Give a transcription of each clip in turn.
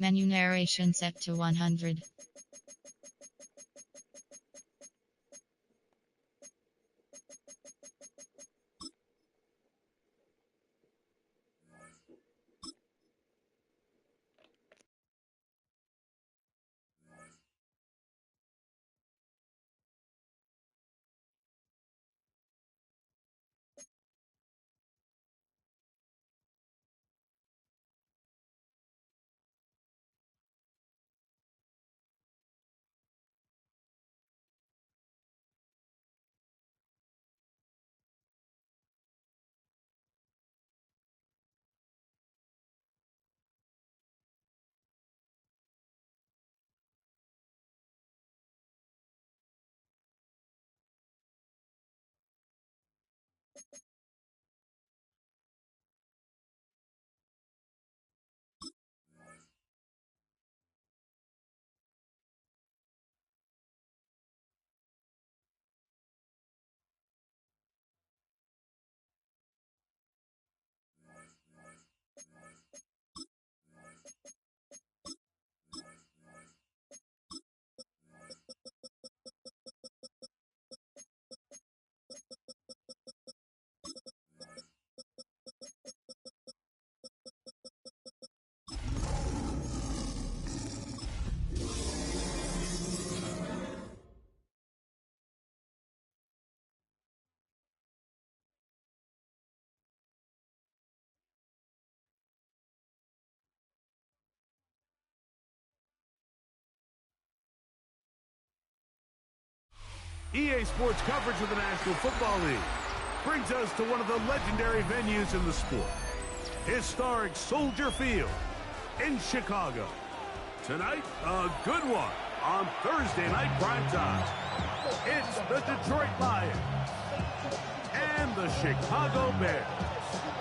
Menu narration set to 100. EA Sports coverage of the National Football League brings us to one of the legendary venues in the sport, historic Soldier Field in Chicago. Tonight, a good one on Thursday night primetime. It's the Detroit Lions and the Chicago Bears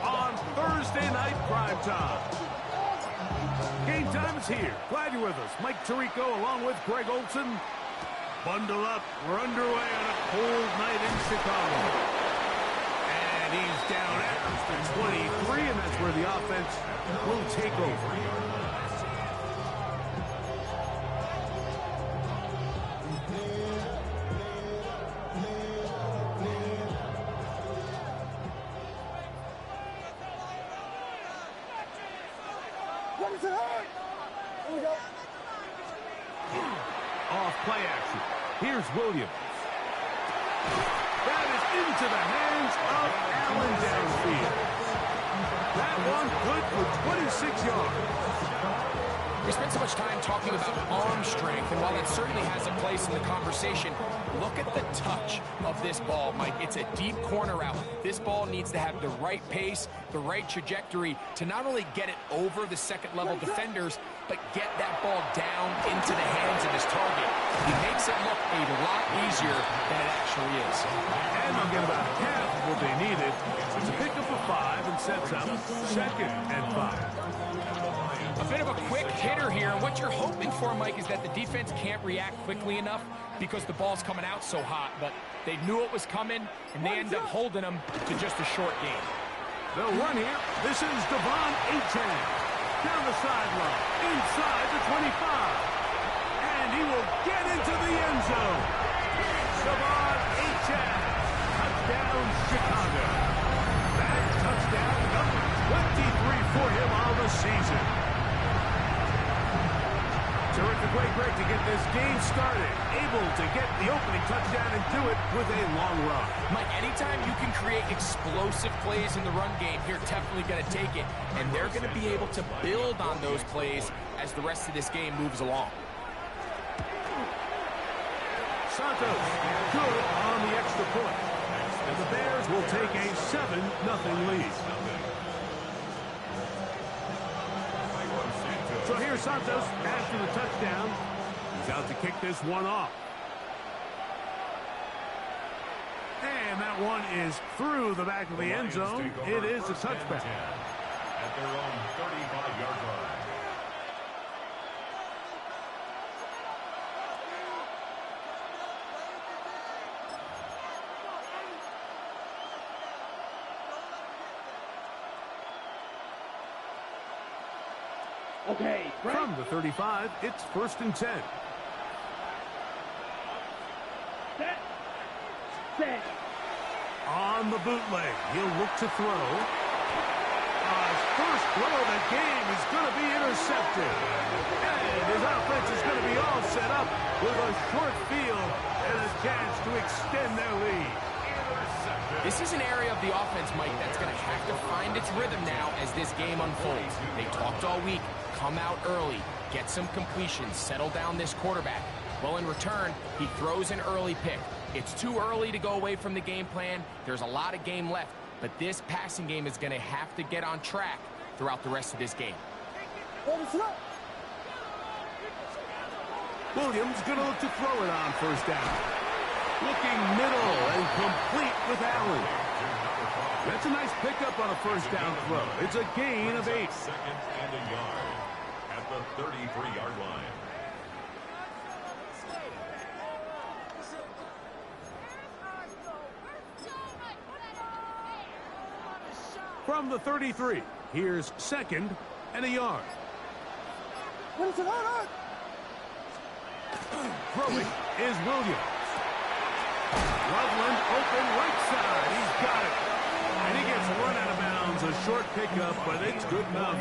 on Thursday night primetime. Game time is here. Glad you're with us. Mike Tirico along with Greg Olson. Bundle up. We're underway on a cold night in Chicago. And he's down at 23, and that's where the offense will take over. Off play action. Here's Williams. That is into the hands of Allen downfield. That one good for 26 yards. We spent so much time talking about arm strength, and while it certainly has a place in the conversation, look at the touch of this ball, Mike. It's a deep corner route. This ball needs to have the right pace, the right trajectory to not only get it over the second-level defenders, but get that ball down into the hands of his target. He makes it look a lot easier than it actually is. And they'll get about half of what they needed. It's a pickup of 5 and sets up 2nd and 5. A bit of a quick hitter here. What you're hoping for, Mike, is that the defense can't react quickly enough because the ball's coming out so hot. But they knew it was coming, and they end up holding them to just a short game. They'll run here. This is Devon Achane. Down the sideline, inside the 25. And he will get into the end zone. Devon Achane. Touchdown, Chicago. That touchdown number 23 for him on the season. Terrific way, Greg, to get this game started. Able to get the opening touchdown and do it with a long run. Mike, anytime you can create explosive plays in the run game, you're definitely going to take it. And they're going to be able to build on those plays as the rest of this game moves along. Santos, good on the extra point. And the Bears will take a 7-0 lead. So here's Santos after the touchdown. He's out to kick this one off. And that one is through the back of the end zone. It is a touchback. At their own 35-yard line. Okay, From the 35, it's 1st and 10. Set. On the bootleg, he'll look to throw. His first throw of the game is going to be intercepted. And his offense is going to be all set up with a short field and a chance to extend their lead. This is an area of the offense, Mike, that's going to have to find its rhythm now as this game unfolds. They talked all week. Come out early. Get some completions. Settle down this quarterback. Well, in return, he throws an early pick. It's too early to go away from the game plan. There's a lot of game left. But this passing game is going to have to get on track throughout the rest of this game. Williams going to look to throw it on 1st down. Looking middle and complete with Allen. That's a nice pickup on a 1st down throw. It's a gain of 8. 2nd and a yard at the 33-yard line. From the 33, here's 2nd and a yard. Throwing is Williams. Loveland open right side. He's got it. And he gets run out of bounds. A short pickup, but it's good enough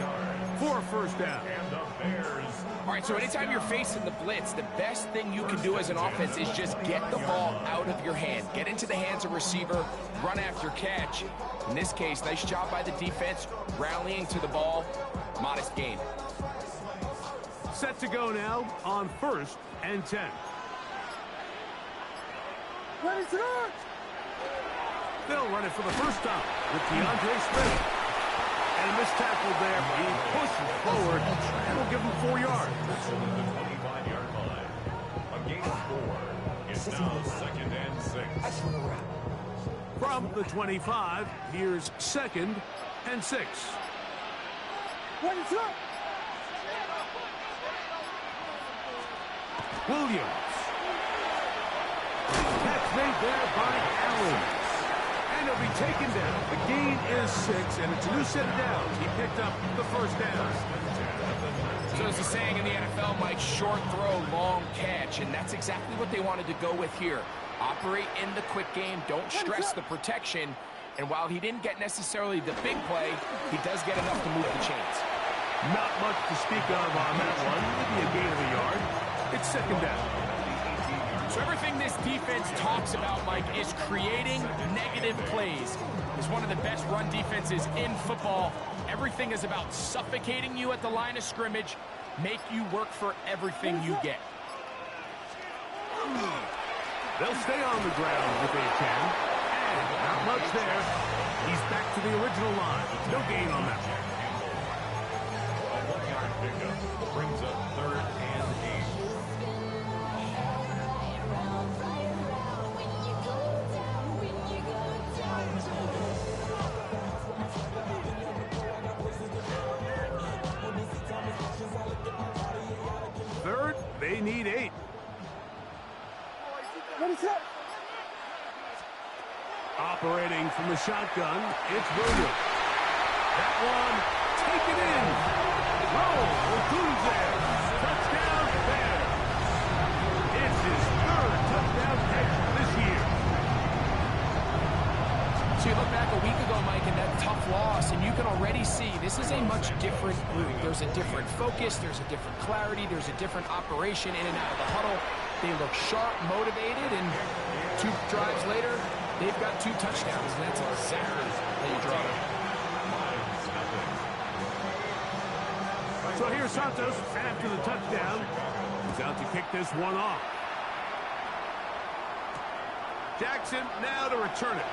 for a 1st down. And the Bears. All right, so anytime you're facing the blitz, the best thing you can do as an offense is just get the ball out of your hand. Get into the hands of receiver, run after catch. In this case, nice job by the defense, rallying to the ball. Modest gain. Set to go now on 1st and 10. They'll run it for the first time with DeAndre Smith. And a missed tackle there. He pushes forward and will give him 4 yards. To the 25-yard line. A gain of 4. It's now 2nd and 6. From the 25, here's 2nd and 6. Williams. Catch made there by Allen. And he'll be taken down. The gain is 6, and it's a new set of downs. He picked up the 1st down. So as the saying in the NFL, Mike, short throw, long catch, and that's exactly what they wanted to go with here. Operate in the quick game, don't stress the protection, and while he didn't get necessarily the big play, he does get enough to move the chains. Not much to speak of on that one. Maybe a gain of a yard. It's 2nd down. So everything this defense talks about, Mike, is creating negative plays. It's one of the best run defenses in football. Everything is about suffocating you at the line of scrimmage, make you work for everything you get. They'll stay on the ground if they can. And not much there. He's back to the original line. No gain on that one. A 1-yard pickup brings up 3rd and 8. Third, they need 8. Operating from the shotgun, it's Williams. That one taken in. O'Toole there. Touchdown, Bears. It's his 3rd touchdown catch this year. So you look back a week ago, Mike, and that tough loss, and you can already see this is a much different group. There's a different focus, there's a different clarity, there's a different operation in and out of the huddle. They look sharp, motivated, and 2 drives later, they've got 2 touchdowns, and that's exactly how you draw it. So here's Santos after the touchdown. He's out to kick this one off. Jackson now to return it.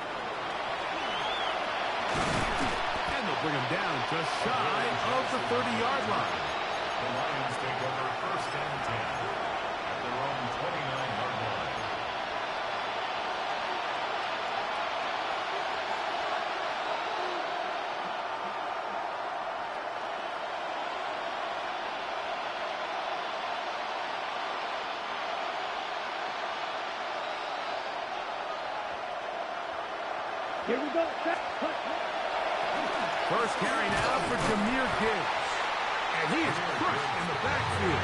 And they'll bring him down just shy of the 30-yard line. The Lions take over 1st and 10 at their own 29-yard line. Here we go. First carry now for Jahmyr Gibbs. And he is crushed in the backfield.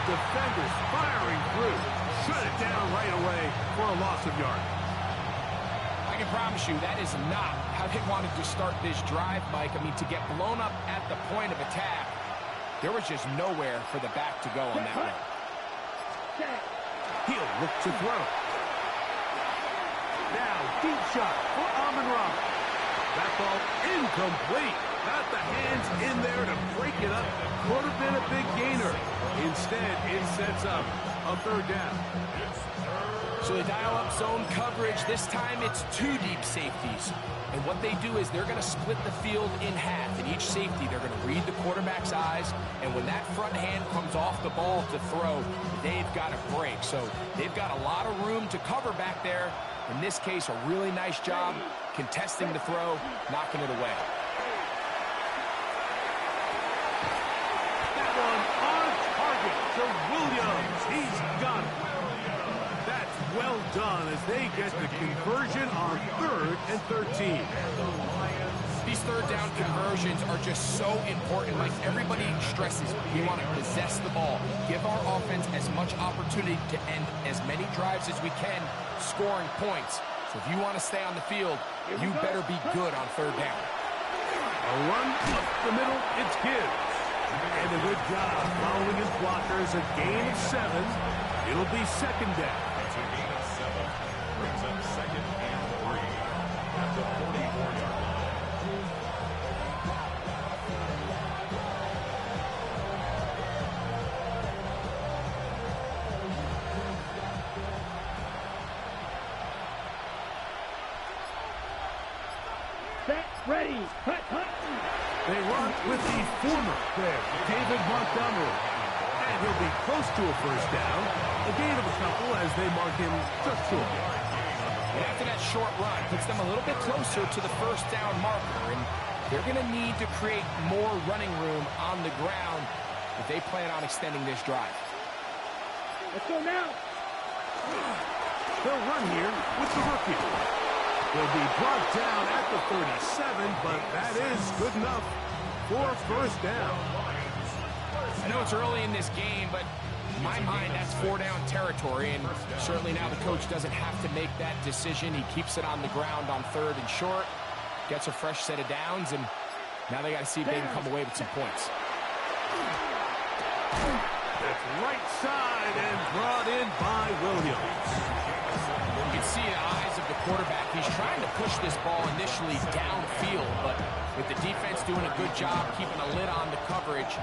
Defenders firing through. Shut it down right away for a loss of yardage. I can promise you that is not how they wanted to start this drive, Mike. I mean, to get blown up at the point of attack, there was just nowhere for the back to go on that run. He'll look to throw. Now, deep shot for Omfl. That ball incomplete. Got the hands in there to break it up. Could have been a big gainer. Instead, it sets up a third down. So they dial up zone coverage. This time it's two deep safeties. And what they do is they're going to split the field in half. In each safety, they're going to read the quarterback's eyes. And when that front hand comes off the ball to throw, they've got to break. So they've got a lot of room to cover back there. In this case, a really nice job contesting the throw, knocking it away. That one on target to Williams. He's got it. That's well done as they get the conversion on 3rd and 13. These third down conversions are just so important. Like everybody stresses, we want to possess the ball, give our offense as much opportunity to end as many drives as we can, scoring points. So if you want to stay on the field, you better be good on third down. A run up the middle, it's Gibbs. And a good job following his blockers, a gain of 7. It'll be second down. It's a gain of 7. Brings up 2nd and 3 at the 44-yard line. Set, ready, hut, hut. They run with the former there, David Montgomery. And he'll be close to a first down. A gain of a couple as they mark him just short. And after that short run, puts them a little bit closer to the first down marker. And they're going to need to create more running room on the ground if they plan on extending this drive. Let's go now. They'll run here with the rookie. He'll be brought down at the 37, but that is good enough for first down. I know it's early in this game, but in my mind, that's 4-down territory, and certainly now the coach doesn't have to make that decision. He keeps it on the ground on 3rd and short, gets a fresh set of downs, and now they got to see if they can come away with some points. That's right side and brought in by Williams. You can see the eyes of the quarterback. He's trying to push this ball initially downfield, but with the defense doing a good job keeping a lid on the coverage,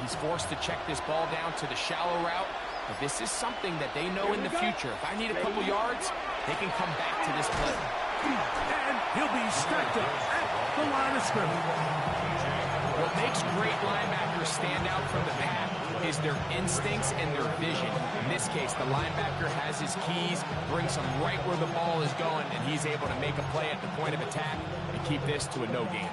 he's forced to check this ball down to the shallow route. But this is something that they know in the future. If I need a couple yards, they can come back to this play. And he'll be stacked up at the line of scrimmage. What makes great linebackers stand out from the pack is their instincts and their vision. In this case, the linebacker has his keys, brings him right where the ball is going, and he's able to make a play at the point of attack and keep this to a no gain.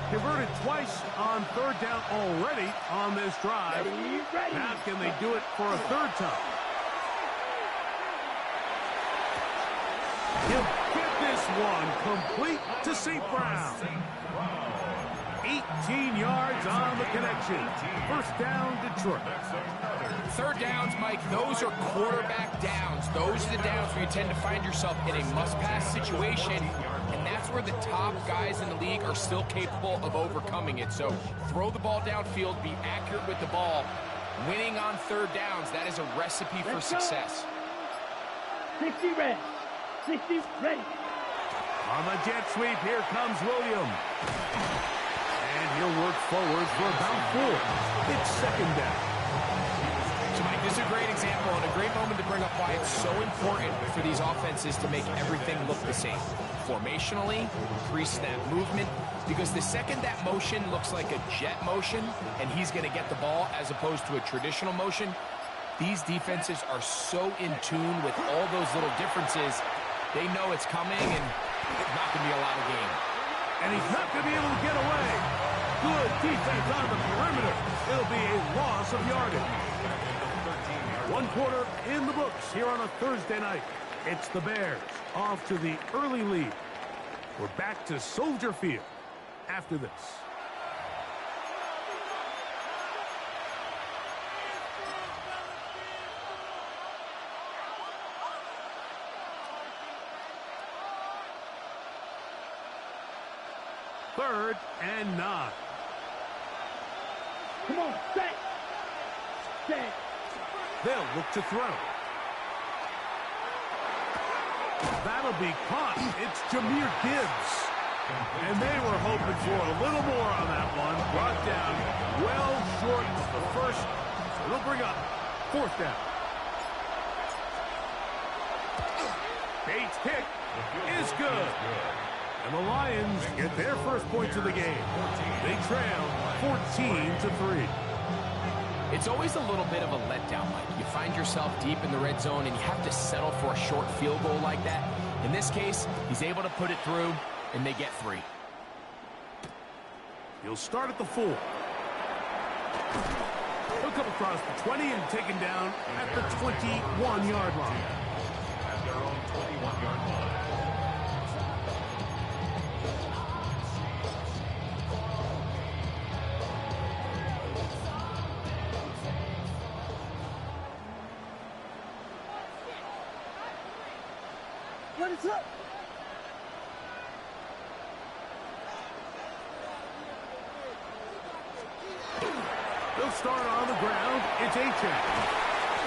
Converted twice on 3rd down already on this drive. Ready. Now can they do it for a 3rd time? He'll get this one complete to St. Brown. 18 yards on the connection. First down, Detroit. Third downs, Mike, those are quarterback downs. Those are the downs where you tend to find yourself in a must-pass situation, and that's where the top guys in the league are still capable of overcoming it. So throw the ball downfield, be accurate with the ball. Winning on third downs, that is a recipe for success. 60 ready. 60 ready. On the jet sweep, here comes Williams. And he'll work forward for about 4. It's second down. So, Mike, this is a great example and a great moment to bring up why it's so important for these offenses to make everything look the same. Formationally, pre-snap movement, because the second that motion looks like a jet motion and he's going to get the ball as opposed to a traditional motion, these defenses are so in tune with all those little differences. They know it's coming and it's not going to be a lot of gain. And he's not going to be able to get away. Good defense on the perimeter. It'll be a loss of yardage. One quarter in the books here on a Thursday night. It's the Bears off to the early lead. We're back to Soldier Field after this. Third and 9. Come on, set. Set. They'll look to throw. That'll be caught. It's Jahmyr Gibbs. And they were hoping for a little more on that one. Brought down well short of the first. So they'll bring up 4th down. Bates' kick is good. And the Lions get their first points of the game. They trail 14-3. It's always a little bit of a letdown, Mike. You find yourself deep in the red zone and you have to settle for a short field goal like that. In this case, he's able to put it through, and they get 3. He'll start at the 4. He'll come across the 20 and taken down at the 21-yard line. At their own 21-yard line. What is up? They'll start on the ground. It's Achane.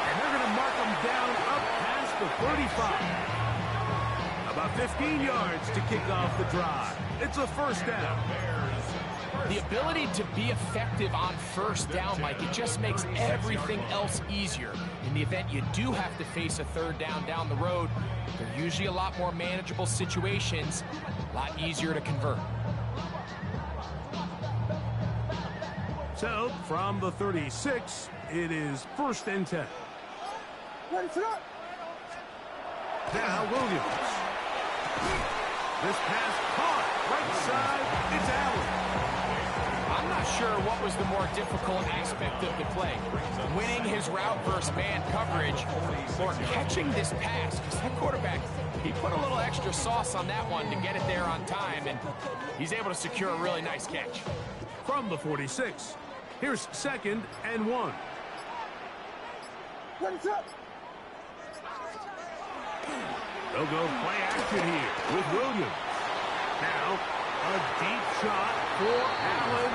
And they're going to mark him down up past the 35. About 15 yards to kick off the drive. It's a first down. The ability to be effective on first down, Mike, it just makes everything else easier. In the event you do have to face a 3rd down the road, they're usually a lot more manageable situations, a lot easier to convert. So, from the 36, it is 1st and 10. What is up? Now Williams. This pass caught. Right side, it's Allen. I'm not sure what was the more difficult aspect of the play. Winning his route versus man coverage or catching this pass. Because that quarterback, he put a little extra sauce on that one to get it there on time, and he's able to secure a really nice catch. From the 46, here's 2nd and 1. What is up? They'll go play action here with Williams. Now, a deep shot for Allen.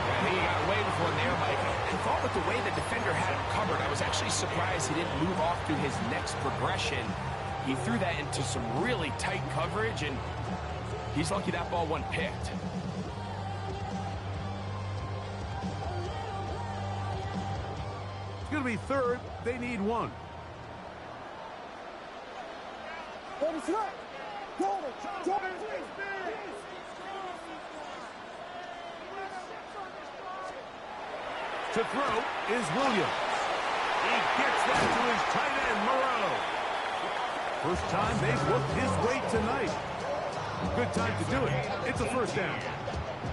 I think he got away with one there, Mike. I thought with the way the defender had him covered, I was actually surprised he didn't move off to his next progression. He threw that into some really tight coverage, and he's lucky that ball wasn't picked. It's going to be 3rd. They need 1. What is up? To throw is Williams. He gets that to his tight end, Moreau. First time they've looked his way tonight. Good time to do it. It's a first down.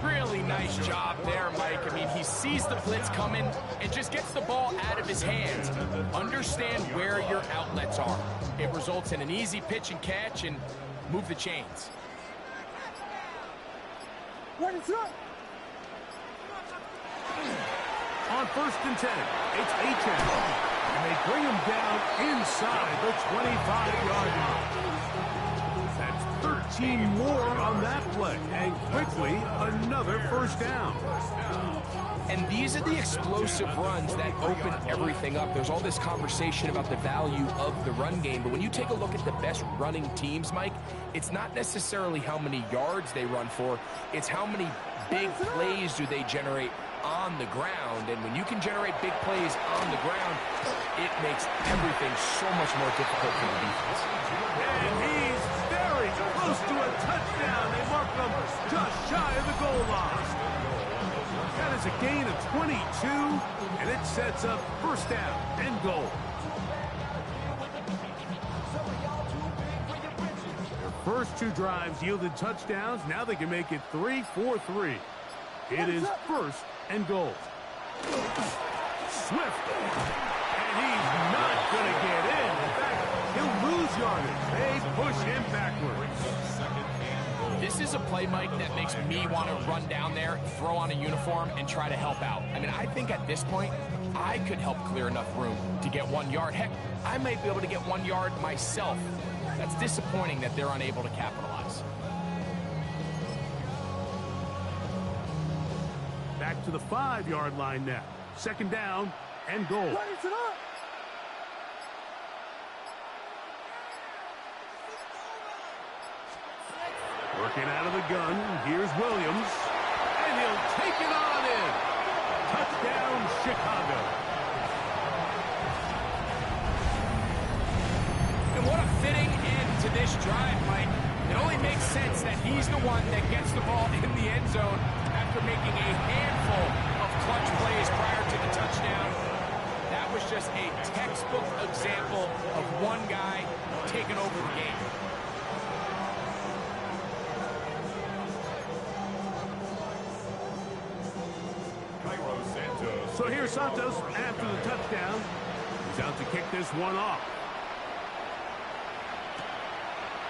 Really nice job there, Mike. I mean, he sees the blitz coming and just gets the ball out of his hands. Understand where your outlets are. It results in an easy pitch and catch and move the chains. What is up? On 1st and 10, it's Achane. And they bring him down inside the 25-yard line. That's 13 more on that play. And quickly, another first down. And these are the explosive runs that open everything up. There's all this conversation about the value of the run game, but when you take a look at the best running teams, Mike, it's not necessarily how many yards they run for, it's how many big plays do they generate on the ground. And when you can generate big plays on the ground, it makes everything so much more difficult for the defense. And he's very close to a touchdown. They mark him just shy of the goal line. That is a gain of 22, and it sets up first down and goal. Their first 2 drives yielded touchdowns. Now they can make it 3-4-3. It is 1st and goal. Swift. And he's is a play, Mike, that makes me want to run down there, throw on a uniform, and try to help out. I mean, I think at this point, I could help clear enough room to get 1 yard. Heck, I might be able to get 1 yard myself. That's disappointing that they're unable to capitalize. Back to the 5-yard line now. 2nd down and goal. What is it up? Working out of the gun, here's Williams, and he'll take it on in. Touchdown, Chicago. And what a fitting end to this drive, Mike. It only makes sense that he's the one that gets the ball in the end zone after making a handful of clutch plays prior to the touchdown. That was just a textbook example of one guy taking over the game. So here's Santos after the touchdown. He's out to kick this one off.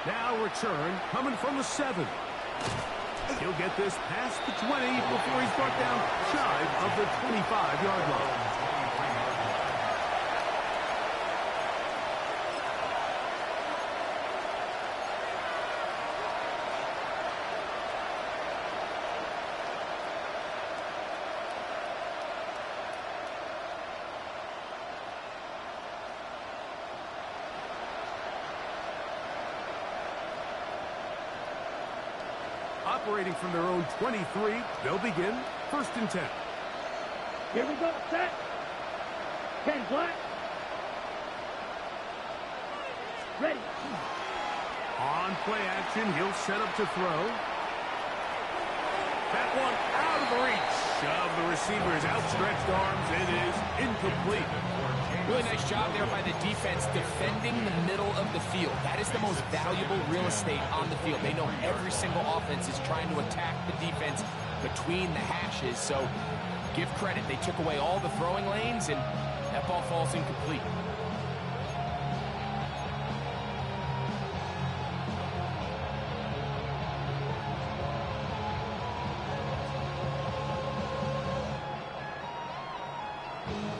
Now return coming from the 7. He'll get this past the 20 before he's brought down shy of the 25-yard line. Operating from their own 23, they'll begin 1st and 10. Here we go. Set. 10 black. Ready. On play action, he'll set up to throw. That one out of the reach of the receiver's outstretched arms. It is incomplete. Really nice job there by the defense defending the middle of the field. That is the most valuable real estate on the field. They know every single offense is trying to attack the defense between the hashes. So give credit. They took away all the throwing lanes, and that ball falls incomplete.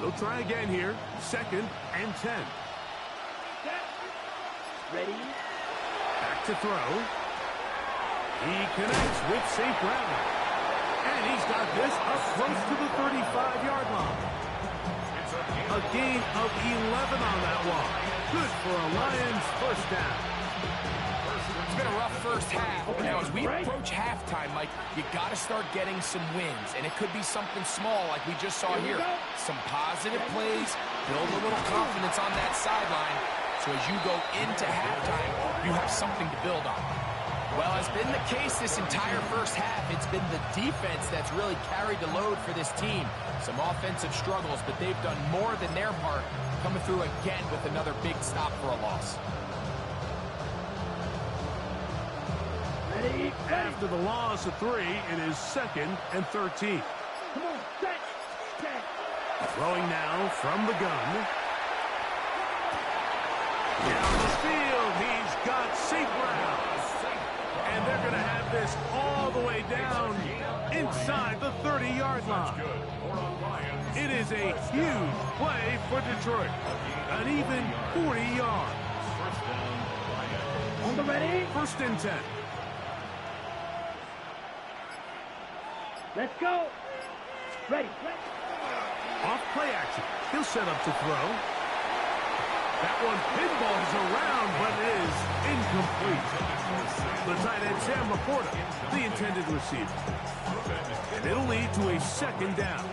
They'll try again here. 2nd and 10. Ready. Back to throw. He connects with St. Brown. And he's got this up close to the 35-yard line. A gain of 11 on that one. Good for a Lions 1st down. It's been a rough first half. Now, as we approach halftime, Mike, you got to start getting some wins. And it could be something small like we just saw here. Some positive plays, build a little confidence on that sideline. So as you go into halftime, you have something to build on. Well, as been the case this entire first half, it's been the defense that's really carried the load for this team. Some offensive struggles, but they've done more than their part, coming through again with another big stop for a loss. Ready. After the loss of 3, it is 2nd and 13. Come on. Set. 10. Throwing now from the gun. Down the field, he's got St. Brown. And they're going to have this all the way down inside the 30-yard line. It is a huge play for Detroit. An even 40 yards. On the ready. 1st and 10. Let's go. Ready. Off play action. He'll set up to throw. That one pinballs around, but it is incomplete. The tight end, Sam Laporta, the intended receiver. And it'll lead to a 2nd down.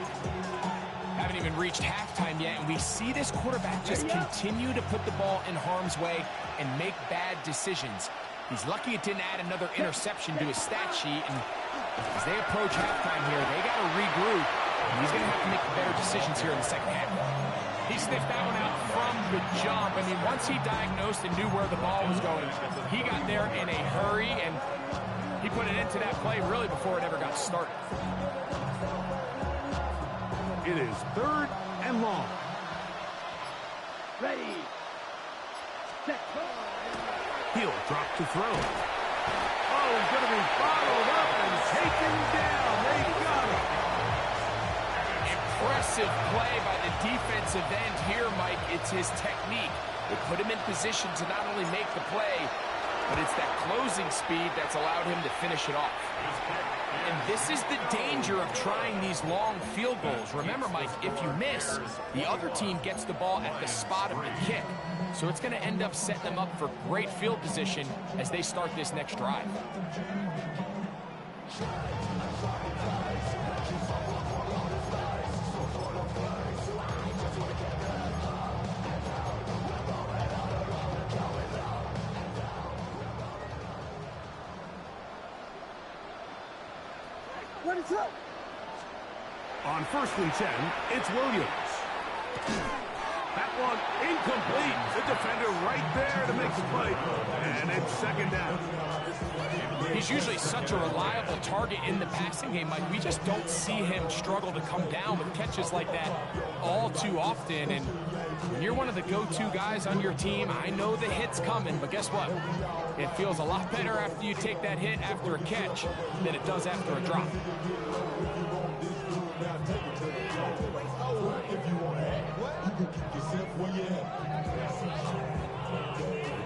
Haven't even reached halftime yet, and we see this quarterback just continue to put the ball in harm's way and make bad decisions. He's lucky it didn't add another interception to his stat sheet, and as they approach halftime here, they got to regroup, and he's going to have to make better decisions here in the 2nd half. He sniffed that one out from the jump. I mean, once he diagnosed and knew where the ball was going, he got there in a hurry, and he put an end to that play really before it ever got started. It is 3rd and long. Ready. Set. He'll drop to throw. Oh, he's going to be bottled up and taken down. They got him. Impressive play by the defensive end here, Mike. It's his technique. It put him in position to not only make the play, but it's that closing speed that's allowed him to finish it off. And this is the danger of trying these long field goals. Remember, Mike, if you miss, the other team gets the ball at the spot of the kick. So it's going to end up setting them up for great field position as they start this next drive. What is up? On 1st and 10, it's Williams. That one incomplete. The defender right there to make the play. And it's 2nd down. He's usually such a reliable target in the passing game, Mike. We just don't see him struggle to come down with catches like that all too often. And when you're one of the go-to guys on your team, I know the hit's coming, but guess what? It feels a lot better after you take that hit after a catch than it does after a drop.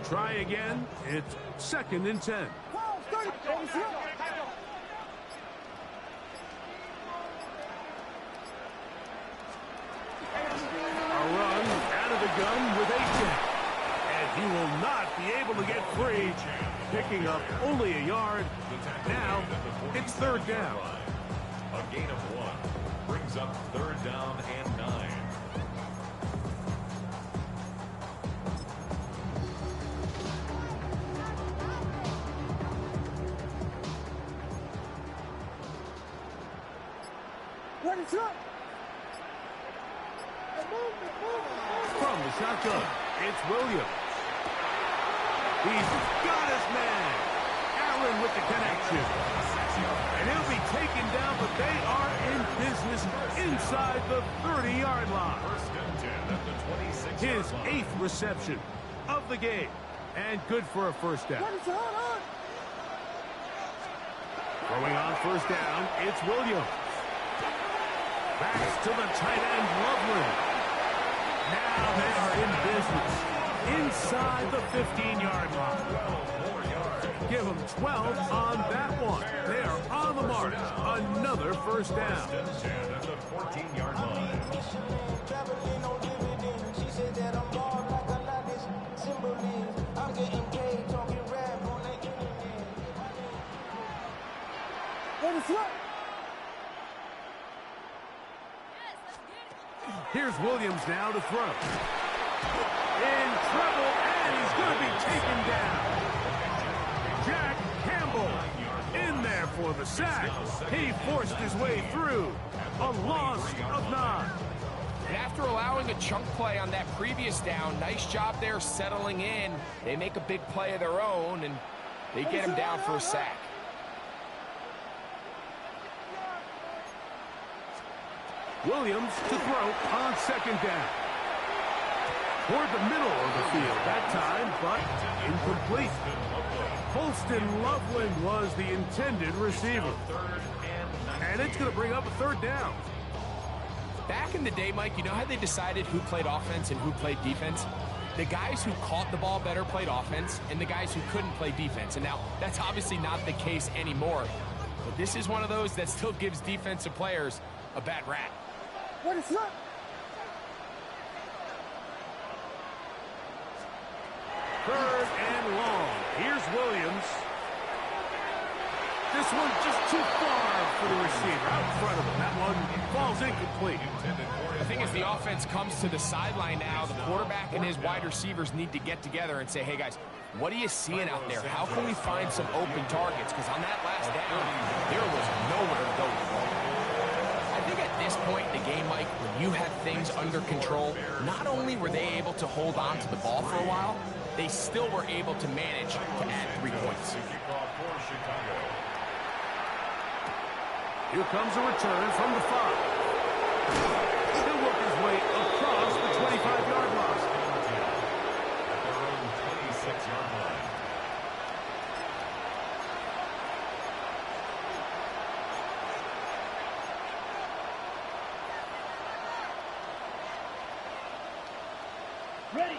Try again. It's 2nd and 10. A run out of the gun with 8 Jack. And he will not be able to get free, picking up only a yard. Now it's 3rd down. A gain of 1 brings up 3rd down and 9. What is up? From the shotgun, it's Williams. He's got his man. Allen with the connection. And he'll be taken down, but they are in business inside the 30-yard line. His 8th reception of the game. And good for a 1st down. Throwing on 1st down, it's Williams. Back to the tight end, Loveland. Now they are in business inside the 15-yard line. Give them 12 on that one. They are on the march. Another 1st down. At the 14-yard line. What is up? Here's Williams now to throw. In trouble, and he's going to be taken down. Jack Campbell in there for the sack. He forced his way through. A loss of 9. And after allowing a chunk play on that previous down, nice job there settling in. They make a big play of their own, and they get him down for a sack. Williams to throw on 2nd down. Toward the middle of the field that time, but incomplete. Holston Loveland was the intended receiver. And it's going to bring up a 3rd down. Back in the day, Mike, you know how they decided who played offense and who played defense? The guys who caught the ball better played offense, and the guys who couldn't play defense. And now, that's obviously not the case anymore. But this is one of those that still gives defensive players a bad rap. What is up? 3rd and long. Here's Williams. This one just too far for the receiver. Out in front of him. That one falls incomplete. I think as the offense comes to the sideline now, the quarterback and his wide receivers need to get together and say, hey, guys, what are you seeing out there? How can we find some open targets? Because on that last down, there was nowhere to go with the ball. I think at this point in the game, Mike, when you have things under control, not only were they able to hold on to the ball for a while, they still were able to manage to add 3 points. Here comes a return from the 5. He'll work his way across the 25-yard line. Ready.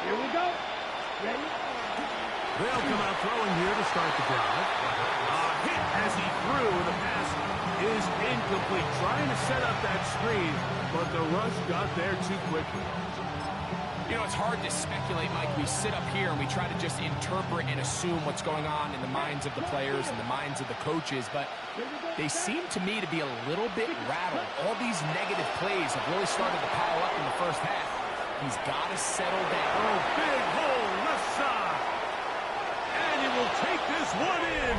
Here we go. Ready. They'll come out throwing here to start the drive. A hit as he threw. The pass is incomplete. Trying to set up that screen, but the rush got there too quickly. You know, it's hard to speculate, Mike. We sit up here and we try to just interpret and assume what's going on in the minds of the players and the minds of the coaches, but they seem to me to be a little bit rattled. All these negative plays have really started to pile up in the first half. He's got to settle down. Oh, big hole left side. And he will take this one in.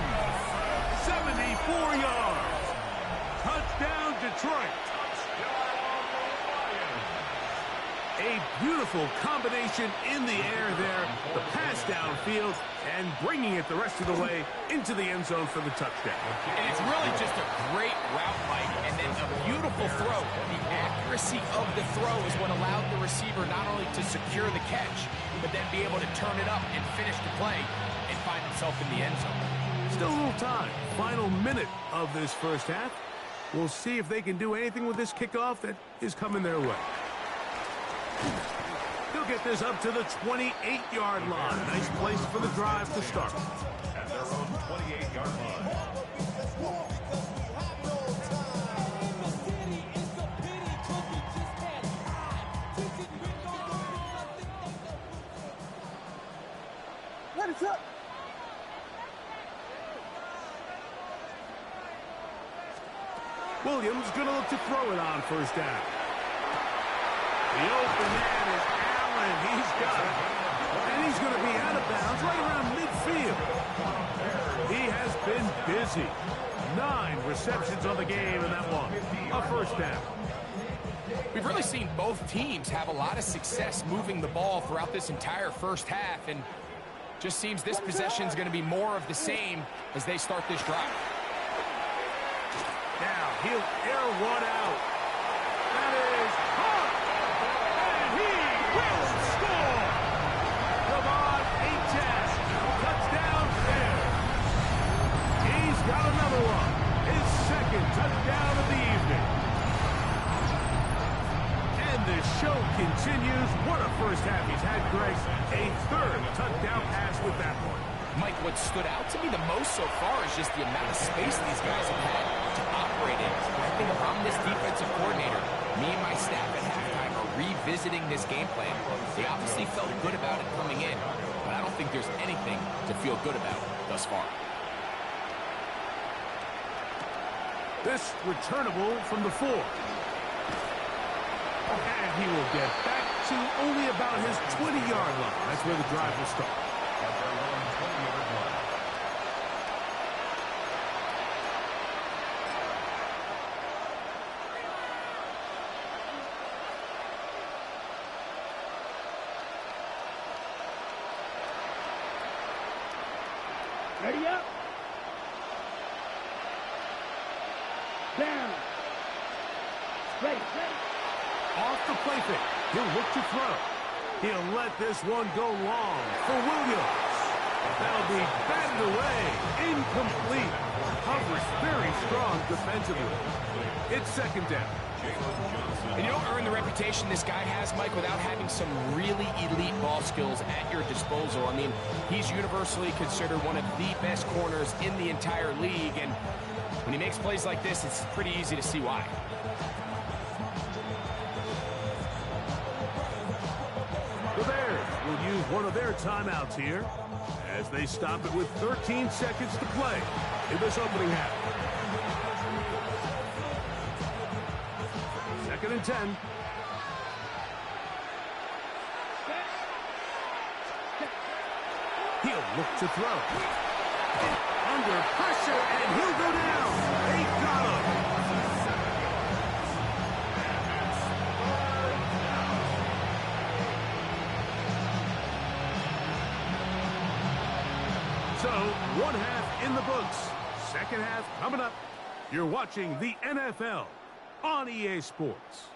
74 yards. Touchdown, Detroit. A beautiful combination in the air there. The pass downfield and bringing it the rest of the way into the end zone for the touchdown. And it's really just a great route, Mike, and then a beautiful throw. The accuracy of the throw is what allowed the receiver not only to secure the catch, but then be able to turn it up and finish the play and find himself in the end zone. Still a little time. Final minute of this first half. We'll see if they can do anything with this kickoff that is coming their way. He'll get this up to the 28-yard line. Nice place for the drive to start. At their own 28-yard line. What is up? Williams going to look to throw it on first down. The open man is Allen. He's got it. And he's going to be out of bounds right around midfield. He has been busy. 9 receptions on the game in that one. A first down. We've really seen both teams have a lot of success moving the ball throughout this entire first half, and just seems this possession is going to be more of the same as they start this drive. Now he'll air one out. That is caught. And he will score. Come on, 8-10. Touchdown Bears. He's got another one. His second touchdown of the evening. And the show continues. What a first half he's had, Greg. A third touchdown pass with that one. Mike, what stood out to me the most so far is just the amount of space these guys have had to operate in. I think if I'm this defensive coordinator, me and my staff at halftime are revisiting this game plan. They obviously felt good about it coming in, but I don't think there's anything to feel good about thus far. This returnable from the 4. And he will get back to only about his 20-yard line. That's where the drive will start. At their own 20-yard line. Ready up. Down. Ready. Off the play fake. He'll look to throw. He'll let this one go long for Williams. That'll be batted away. Incomplete. Coverage very strong defensively. It's second down. And you don't earn the reputation this guy has, Mike, without having some really elite ball skills at your disposal. I mean, he's universally considered one of the best corners in the entire league, and when he makes plays like this, it's pretty easy to see why. The Bears will use one of their timeouts here as they stop it with 13 seconds to play in this opening half. Second and 10. He'll look to throw. Under pressure, and he'll go down. They got him. So, one half in the books. Second half coming up. You're watching the NFL on EA Sports.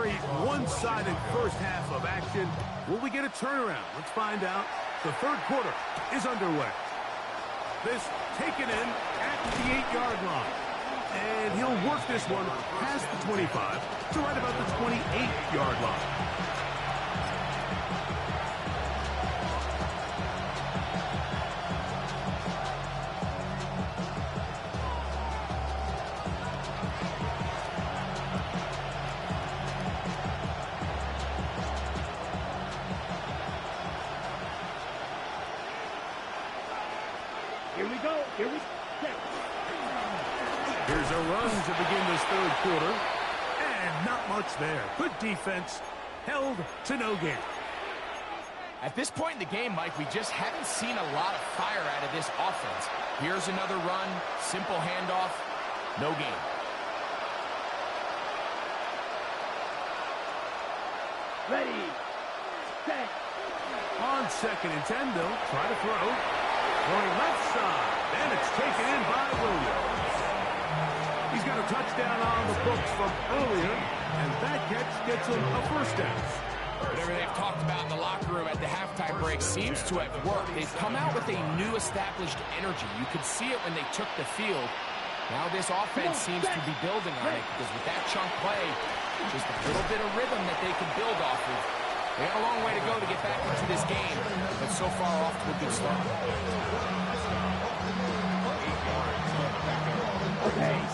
very one-sided first half of action. Will we get a turnaround? Let's find out. The third quarter is underway. This taken in at the 8-yard line. And he'll work this one past the 25 to right about the 28-yard line. Here we go. Here we go. Here's a run to begin this third quarter. And not much there. Good defense. Held to no gain. At this point in the game, Mike, we just haven't seen a lot of fire out of this offense. Here's another run. Simple handoff. No gain. Ready. Set. On 2nd and 10, they'll try to throw. Going left side. And it's taken in by Williams. He's got a touchdown on the books from earlier. And that catch gets him a first down. Whatever they've talked about in the locker room at the halftime break seems to have worked. They've come out with a new established energy. You could see it when they took the field. Now this offense seems to be building on it because with that chunk play, just a little bit of rhythm that they can build off of. They got a long way to go to get back into this game, but so far off to a good start.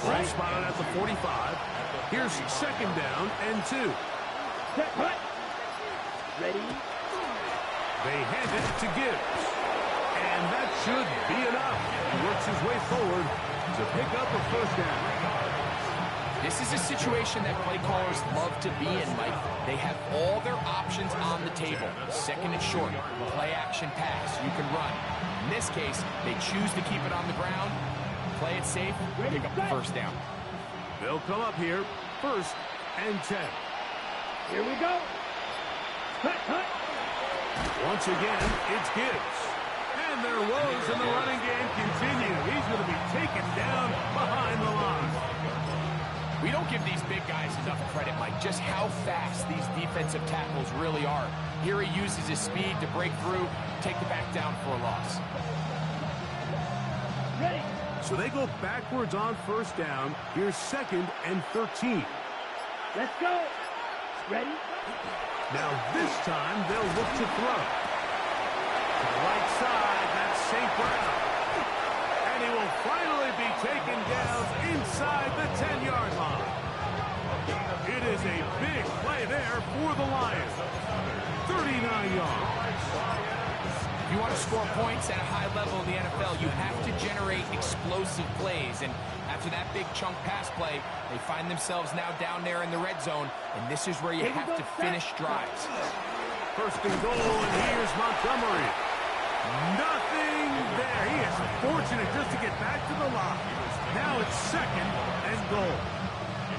Ball spotted at the 45. Here's 2nd down and 2. Set. Cut. Ready. They hand it to Gibbs. And that should be enough. He works his way forward to pick up a first down. This is a situation that play callers love to be in, Mike. They have all their options on the table. 2nd and short, play action pass, you can run. In this case, they choose to keep it on the ground, play it safe, pick up the first down. They'll come up here, 1st and 10. Here we go. Cut. Cut. Once again, it's Gibbs. And their woes in the running game continue. He's going to be taken down behind the line. We don't give these big guys enough credit, Mike, just how fast these defensive tackles really are. Here he uses his speed to break through, take the back down for a loss. Ready. So they go backwards on 1st down. Here's 2nd and 13. Let's go. Ready. Now this time they'll look to throw. To the right side, that's St. Brown. And he will finally be taken down inside the 10-yard line. It is a big play there for the Lions. 39 yards. If you want to score points at a high level in the NFL, you have to generate explosive plays. And after that big chunk pass play, they find themselves now down there in the red zone. And this is where you have to finish drives. 1st and goal, and here's Montgomery. Nothing there. He is fortunate just to get back to the line. Now it's 2nd and goal.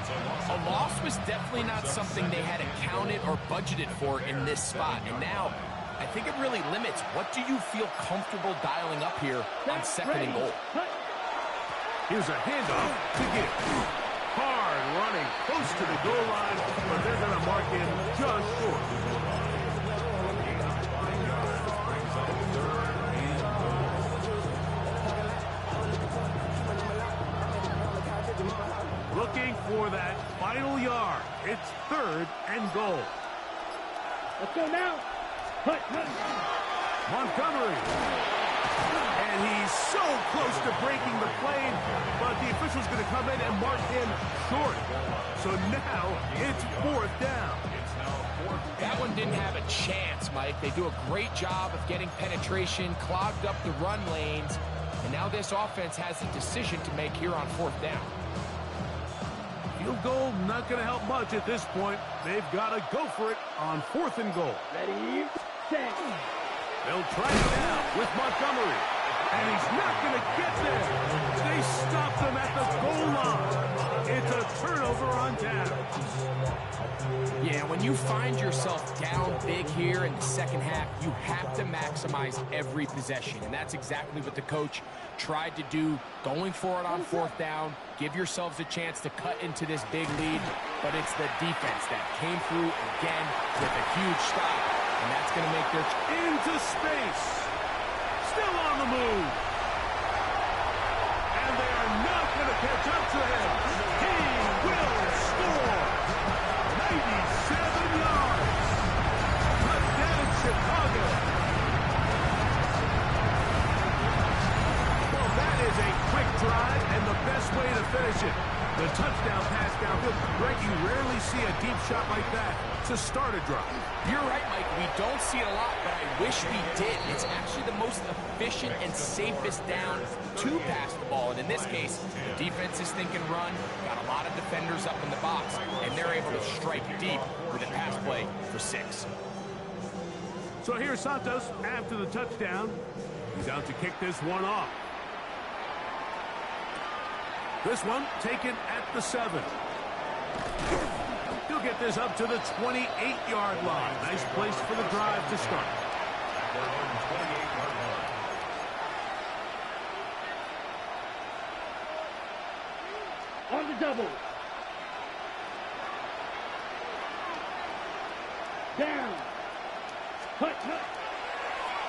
A loss was definitely not something they had accounted or budgeted for in this spot. And now, I think it really limits what do you feel comfortable dialing up here on 2nd and goal. Here's a handoff to Gibbs. Hard running close to the goal line, but they're going to mark him just short. Looking for that final yard. It's 3rd and goal. Let's go now. Cut. Cut. Montgomery. And he's so close to breaking the plane, but the official's going to come in and mark him short. So now it's 4th down. That one didn't have a chance, Mike. They do a great job of getting penetration, clogged up the run lanes, and now this offense has a decision to make here on 4th down. Field goal not going to help much at this point. They've got to go for it on 4th and goal. Ready. Set. They'll try it now with Montgomery. And he's not going to get there. They stopped him at the goal line. It's a turnover on down. Yeah, when when you find yourself down big here in the second half, you have to maximize every possession. And that's exactly what the coach tried to do, going for it on fourth down. Give yourselves a chance to cut into this big lead. But it's the defense that came through again with a huge stop. And that's going to make their... Into space. Still on the move. And they are not going to catch up to him. He will score. 97 yards. Touchdown, Chicago. Well, that is a quick drive and the best way to finish it. The touchdown pass downfield. Greg, you rarely see a deep shot like that to start a drive. You're right, Mike. We don't see it a lot, but I wish we did. It's actually the most efficient and safest down to pass the ball. And in this case, the defense is thinking run, got a lot of defenders up in the box, and they're able to strike deep with a pass play for 6. So here's Santos after the touchdown. He's out to kick this one off. This one taken at the 7. He'll get this up to the 28-yard line. Nice place for the drive to start. On the double. Down. Cut.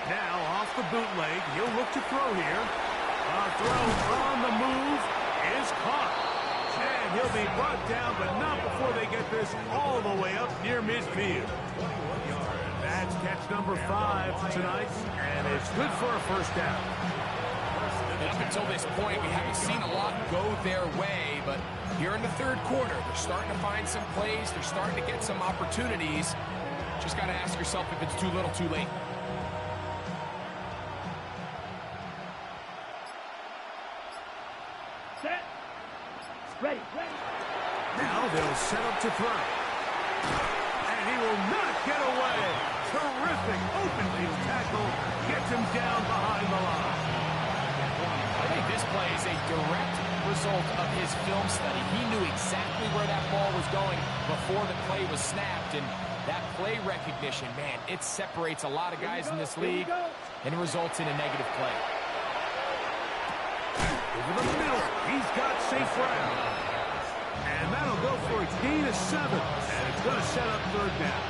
Now off the bootleg. He'll look to throw here. A throw on the move is caught. And he'll be brought down, but not before they get this all the way up near midfield. That's catch number 5 tonight, and it's good for a first down. And up until this point, we haven't seen a lot go their way, but here in the third quarter, they're starting to find some plays. They're starting to get some opportunities. Just got to ask yourself if it's too little, too late. Set. Ready. Now they'll set up to throw. And he will not get away. Terrific open field tackle. Gets him down behind the line. I think this play is a direct result of his film study. He knew exactly where that ball was going before the play was snapped. And that play recognition, man, it separates a lot of guys in this league and it results in a negative play. Over the middle, he's got safe ground. And that'll go for a gain of 7. And it's going to set up third down.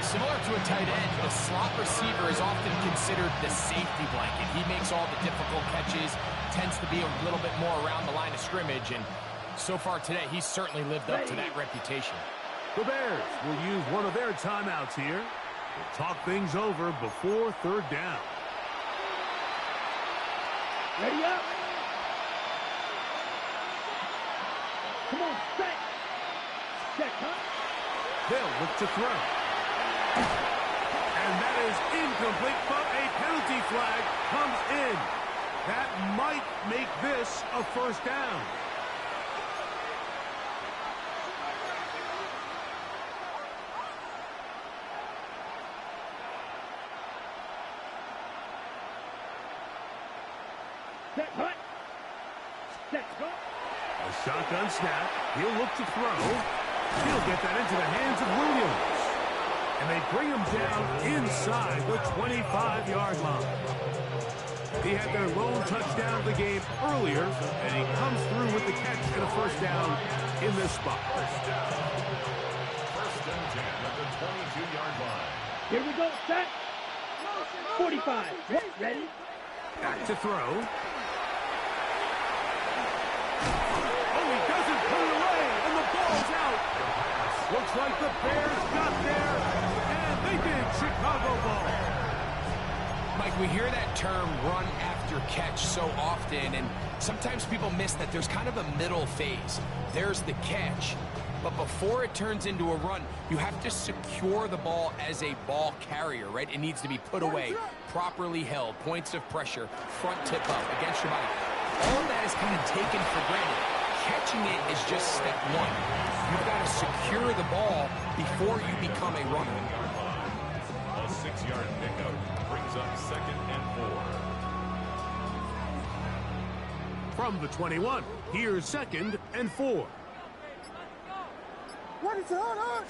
Similar to a tight end, the slot receiver is often considered the safety blanket. He makes all the difficult catches, tends to be a little bit more around the line of scrimmage, and so far today, he's certainly lived up to that reputation. The Bears will use one of their timeouts here to talk things over before third down. Ready up. Come on, set. Check, huh? They'll look to throw. And that is incomplete, but a penalty flag comes in. That might make this a first down. Set, hut. Set, go. A shotgun snap. He'll look to throw. He'll get that into the hands of Williams. And they bring him down inside the 25-yard line. He had their lone touchdown of the game earlier, and he comes through with the catch and a first down in this spot. First and 10 at the 22-yard line. Here we go, set. 45. Ready? Back to throw. Oh, he doesn't put it away, and the ball's out. Looks like the Bears got there, and they did. Chicago ball. Mike, we hear that term run after catch so often, and sometimes people miss that there's kind of a middle phase. There's the catch, but before it turns into a run, you have to secure the ball as a ball carrier, right? It needs to be put away, properly held, points of pressure, front tip up against your body. All of that is kind of taken for granted. Catching it is just step one. You've got to secure the ball before you become a runner. A 6-yard pickup brings up 2nd and 4. From the 21, here's 2nd and 4. What is on?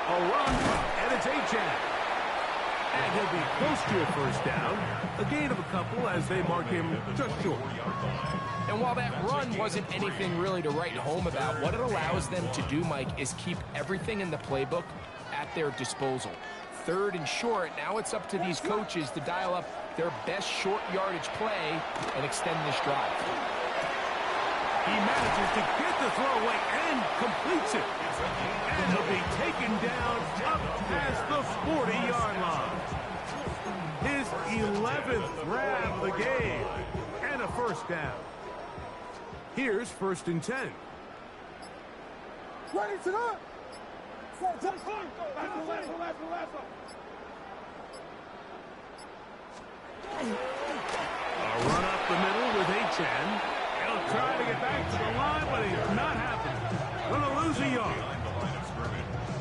A run, and it's Achan. And he'll be close to a first down. A gain of a couple as they mark him just short. And while that run wasn't anything really to write home about, what it allows them to do, Mike, is keep everything in the playbook at their disposal. 3rd and short, now it's up to these coaches to dial up their best short yardage play and extend this drive. He manages to get the throw away and completes it. And he'll be taken down up past the 40-yard line. His 11th grab of the game and a first down. Here's 1st and 10. Ready to go. A run up the middle with Achan. He'll try to get back to the line, but he's not happening. Going to lose a yard.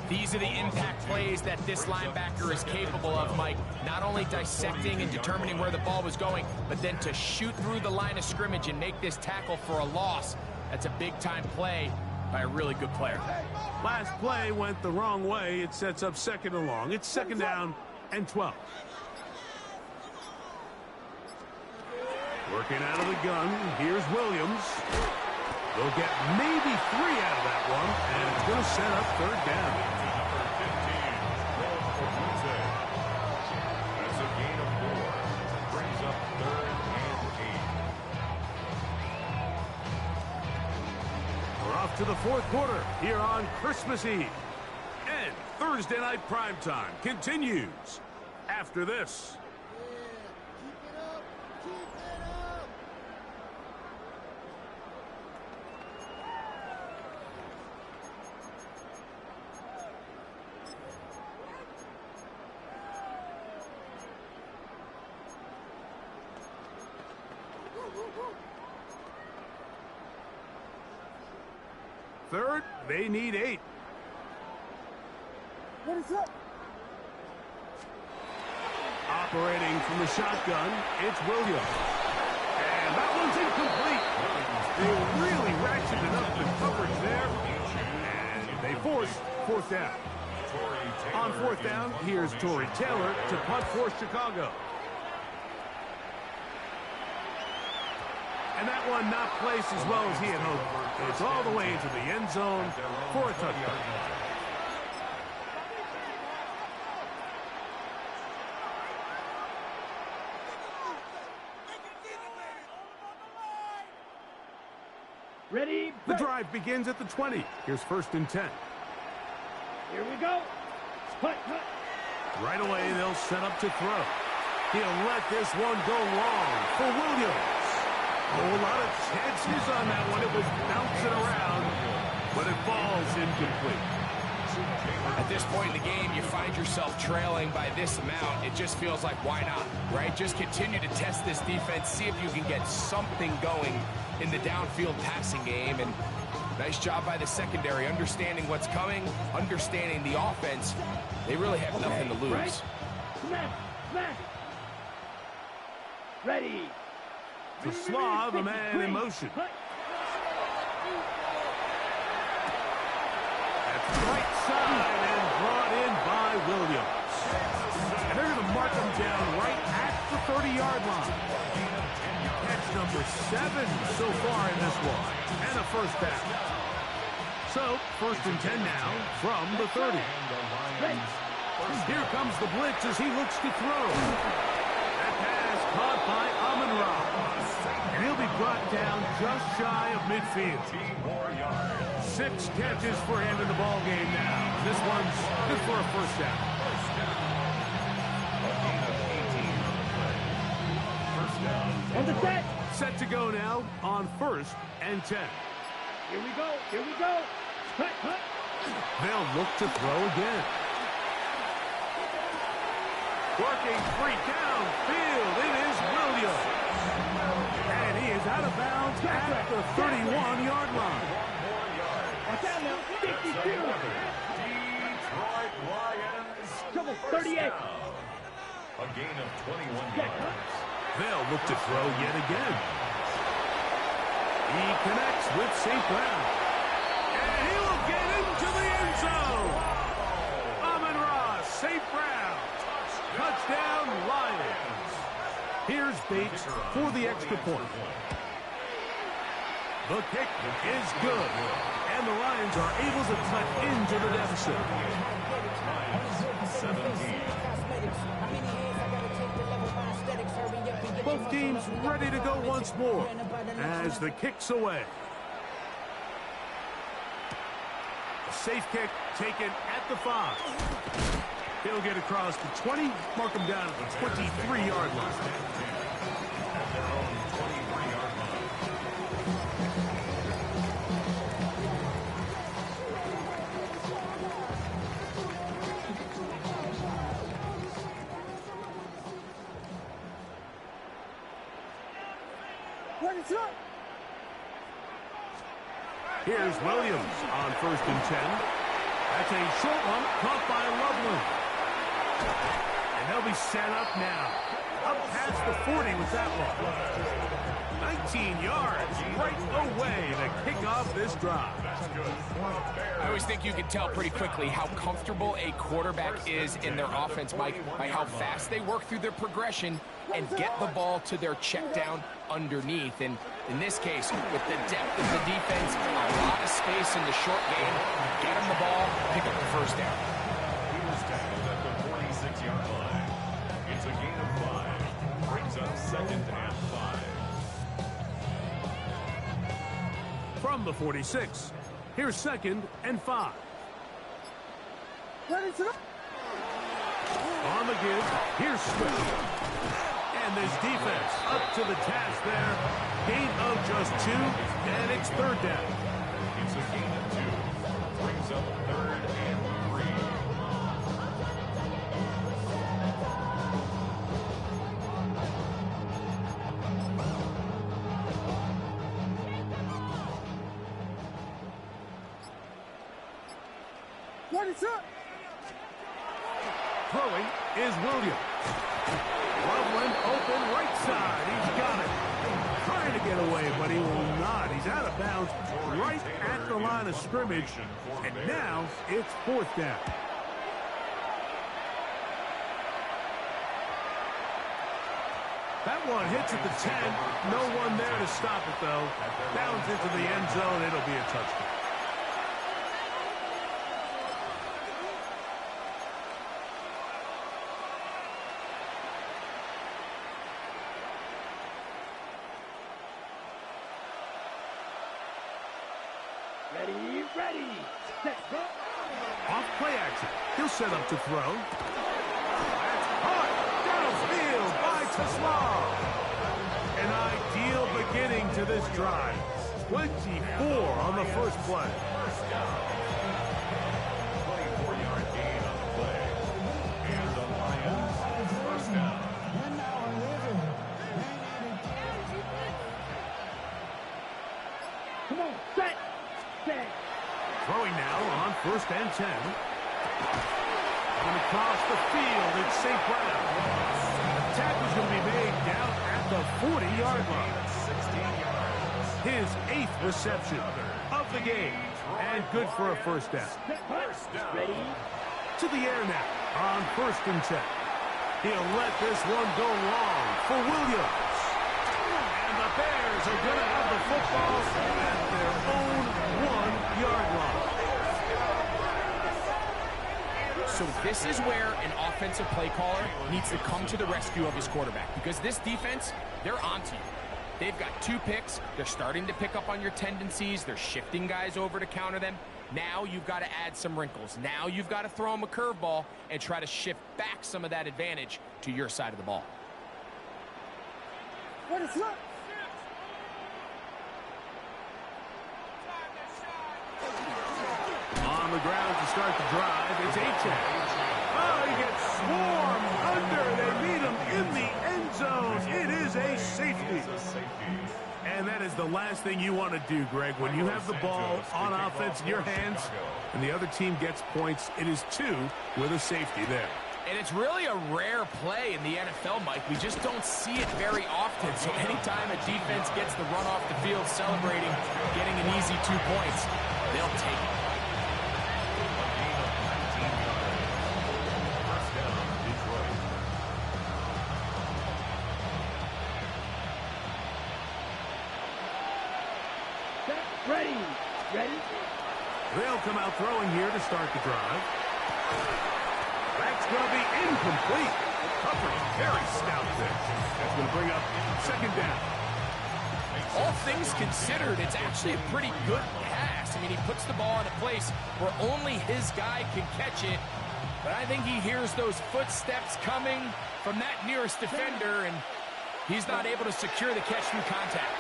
These are the impact plays that this linebacker is capable of, Mike. Not only dissecting and determining where the ball was going, but then to shoot through the line of scrimmage and make this tackle for a loss. That's a big-time play by a really good player. Last play went the wrong way. It sets up 2nd and long. It's 2nd down and 12. Working out of the gun, here's Williams. They'll get maybe 3 out of that one, and it's going to set up 3rd down. That's a gain of 4. Brings up 3rd and 8. We're off to the 4th quarter here on Christmas Eve. And Thursday night primetime continues after this. Third, they need 8. What is up? Operating from the shotgun, it's Williams. And that one's incomplete. They really ratcheted up the coverage there. And they forced 4th down. On 4th down, here's Torrey Taylor to punt for Chicago. And that one not placed as well as he had hoped. It's all the way into the end zone for a touchdown. Ready? The drive begins at the 20. Here's 1st and 10. Here we go. Hut. Right away, they'll set up to throw. He'll let this one go long for Williams. A lot of chances on that one. It was bouncing around, but it falls incomplete. At this point in the game, you find yourself trailing by this amount. It just feels like, why not, right? Just continue to test this defense, see if you can get something going in the downfield passing game. And nice job by the secondary, understanding what's coming, understanding the offense. They really have nothing to lose. Right. Smash. Ready. The Slav, a man in motion. That's right side and brought in by Williams. And they're going to mark him down right at the 30-yard line. Catch number 7 so far in this one. And a first down. So, 1st and 10 now from the 30. Here comes the blitz as he looks to throw. That pass caught by Amon-Ra. And he'll be brought down just shy of midfield. 6 catches for him in the ball game now. This one's good for a first down. On the set. Set to go now on 1st and 10. Here we go. Hut. They'll look to throw again. Working free downfield. It is Williams. And he is out of bounds at the 31-yard line. Watch out now. 52. Detroit Lions. Come on, 38. A gain of 21 yards. They'll look to throw yet again. He connects with St. Brown. And he will get into the end zone. Touchdown, Lions. Here's Bates for the extra point. The kick is good, and the Lions are able to cut into the deficit. 17. Both teams ready to go once more as the kick's away. A safe kick taken at the 5. He'll get across the 20, mark him down at the 23-yard line. Here's Williams on 1st and 10. That's a short one caught by Loveland. And they'll be set up now. Up past the 40 with that one. 19 yards right away to kick off this drive. I always think you can tell pretty quickly how comfortable a quarterback is in their offense, Mike, by how fast they work through their progression and get the ball to their check down underneath. And in this case, with the depth of the defense, a lot of space in the short game, get them the ball, pick up the first down. He was tackled at the 46-yard line. It's a gain of 5. Brings up 2nd and 5. From the 46, here's 2nd and 5. On the give, here's Swift. And this defense up to the task there. Gain of just 2, and it's 3rd down. It's a gain of 2. Brings up 3rd and 3. Throwing is Williams. Loveland open right side. He's got it. Trying to get away, but he will not. He's out of bounds right at the line of scrimmage. And now it's 4th down. That one hits at the 10. No one there to stop it, though. Bounds into the end zone. It'll be a touchdown. Ready, set, go. Off play action. He'll set up to throw. That's caught downfield by Tesla. An ideal beginning to this drive. 24 on the first play. 24-yard gain on the play. And the Lions first down. Come on, set. Throwing now on 1st and 10. And across the field, it's St. Brown. The tackle's going to be made down at the 40-yard line. 16 yards. His 8th reception of the game. And good for a first down. First down. Ready. To the air now on 1st and 10. He'll let this one go long for Williams. And the Bears are going to have the football at their own 1-yard line. So this is where an offensive play caller needs to come to the rescue of his quarterback, because this defense, they're onto you. They've got 2 picks. They're starting to pick up on your tendencies. They're shifting guys over to counter them. Now you've got to add some wrinkles. Now you've got to throw them a curveball and try to shift back some of that advantage to your side of the ball. What is up? On the ground to start the drive, it's Achane. Oh, he gets swarmed under. They meet him in the end zone. It is a safety. And that is the last thing you want to do, Greg. When you have the ball on offense in your hands and the other team gets points, it is 2 with a safety there. And it's really a rare play in the NFL, Mike. We just don't see it very often. So anytime a defense gets the run off the field celebrating, getting an easy 2 points, they'll take it. Ready. Ready. They'll come out throwing here to start the drive. That's going to be incomplete. Coverage, very stout there. That's going to bring up second down. All things considered, it's actually a pretty good pass. I mean, he puts the ball in a place where only his guy can catch it. But I think he hears those footsteps coming from that nearest defender, and he's not able to secure the catch through contact.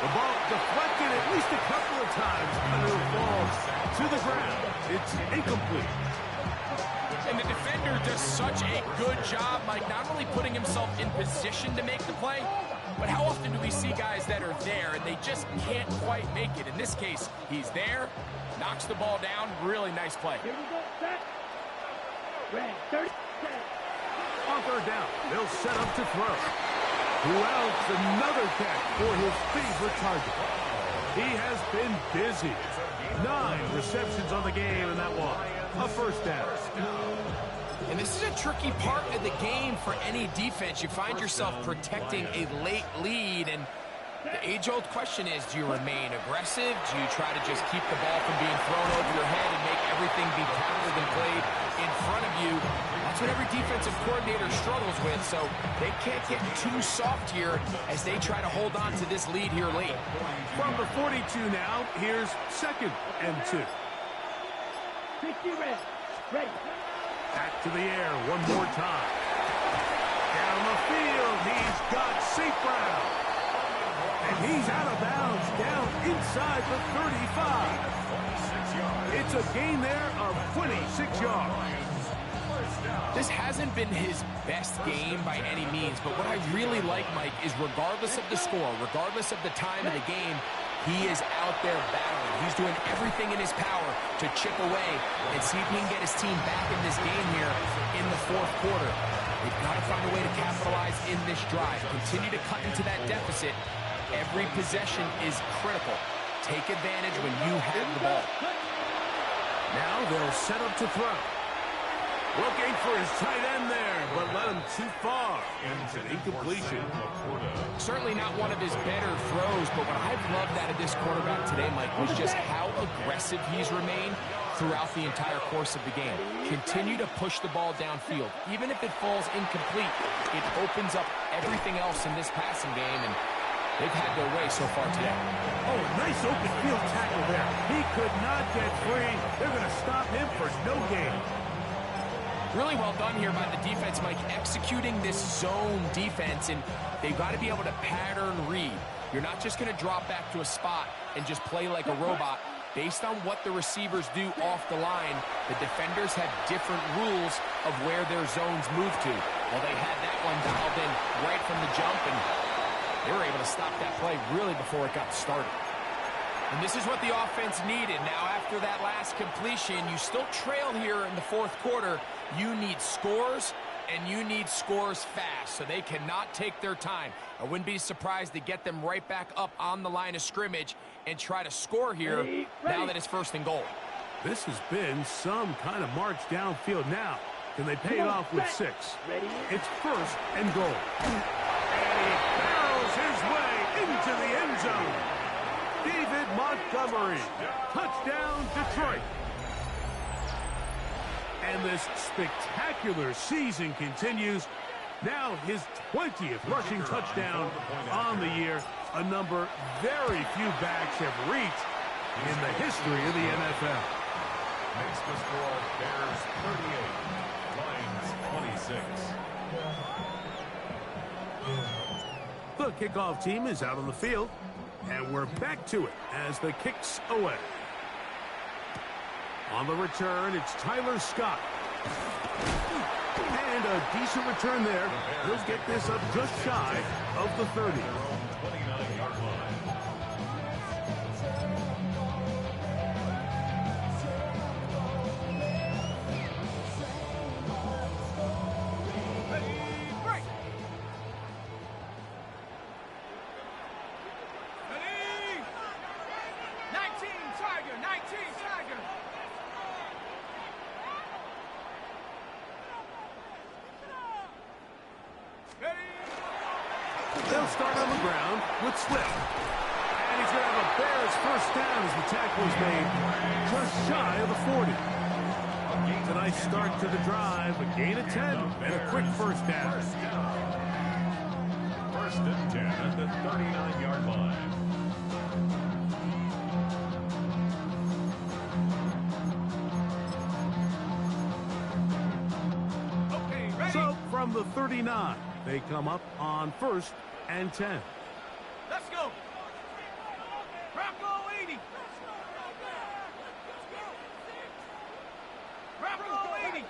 The ball deflected at least a couple of times, and it falls to the ground. It's incomplete. And the defender does such a good job, Mike, not only putting himself in position to make the play, but how often do we see guys that are there and they just can't quite make it? In this case, he's there, knocks the ball down, really nice play. Here we go. Set. Ready. 30 seconds. On third down, they'll set up to throw. Who else? Another catch for his favorite target. He has been busy. 9 receptions on the game, and that one, a first down. And this is a tricky part of the game for any defense. You find yourself protecting a late lead, and the age-old question is, do you remain aggressive? Do you try to just keep the ball from being thrown over your head and make everything be tackled and played in front of you? That's what every defensive coordinator struggles with, so they can't get too soft here as they try to hold on to this lead here late. From the 42 now, here's second and 2. 60 ready. Ready. Back to the air one more time. Down the field, he's got St. Brown. And he's out of bounds, down inside the 35. It's a gain there of 26 yards. This hasn't been his best game by any means, but what I really like, Mike, is regardless of the score, regardless of the time of the game, he is out there battling. He's doing everything in his power to chip away and see if he can get his team back in this game here in the fourth quarter. They've got to find a way to capitalize in this drive. Continue to cut into that deficit. Every possession is critical. Take advantage when you have the ball. Now they'll set up to throw. Looking for his tight end there, but led him too far. It's an incompletion. Certainly not one of his better throws, but what I've loved out of this quarterback today, Mike, was just how aggressive he's remained throughout the entire course of the game. Continue to push the ball downfield. Even if it falls incomplete, it opens up everything else in this passing game, and they've had their way so far today. Oh, a nice open field tackle there. He could not get free. They're going to stop him for no gain. Really well done here by the defense, Mike, executing this zone defense, and they've got to be able to pattern read. You're not just going to drop back to a spot and just play like a robot. Based on what the receivers do off the line, the defenders have different rules of where their zones move to. Well, they had that one dialed in right from the jump, and they were able to stop that play really before it got started. And this is what the offense needed. Now, after that last completion, you still trail here in the fourth quarter. You need scores, and you need scores fast, so they cannot take their time. I wouldn't be surprised to get them right back up on the line of scrimmage and try to score here now that it's first and goal. This has been some kind of march downfield now. Can they pay it off with 6? It's first and goal. And he barrels his way into the end zone. David Montgomery, touchdown Detroit. And this spectacular season continues. Now his 20th rushing touchdown on the year, a number very few backs have reached in the history of the NFL. Makes the score Bears 38, Lions 26. The kickoff team is out on the field, and we're back to it as the kick's away. On the return, it's Tyler Scott. And a decent return there. He'll get this up just shy of the 30. 29-yard line. They'll start on the ground with Swift. he's going to have a Bears first down as the tackle is made just shy of the 40. It's a nice start to the drive, a gain of 10, and a quick first down. First and 10 at the 39-yard line. So, from the 39, they come up on 1st and 10. Let's go. Bronco 80. Bronco 80.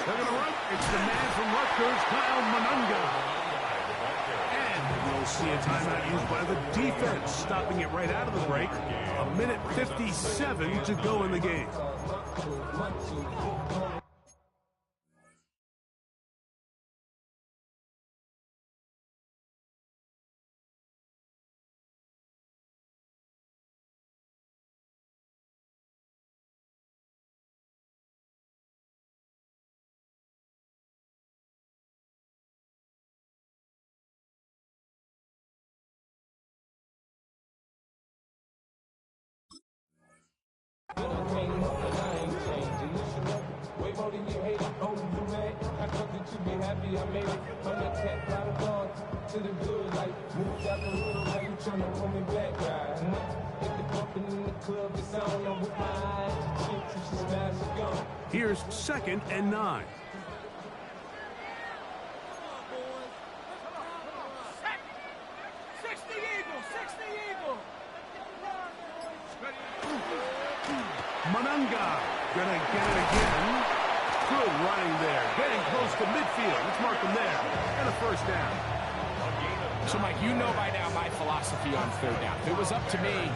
They're going to run. It's the man from Rutgers, Kyle Monunga. And we'll see a timeout used by the defense, stopping it right out of the break. A minute 57 to go in the game. Here's 2nd and 9. Monunga gonna get it again. Good running there. Getting close to midfield. Let's mark him there. And a first down. So, Mike, you know by now my philosophy on third down. If it was up to me,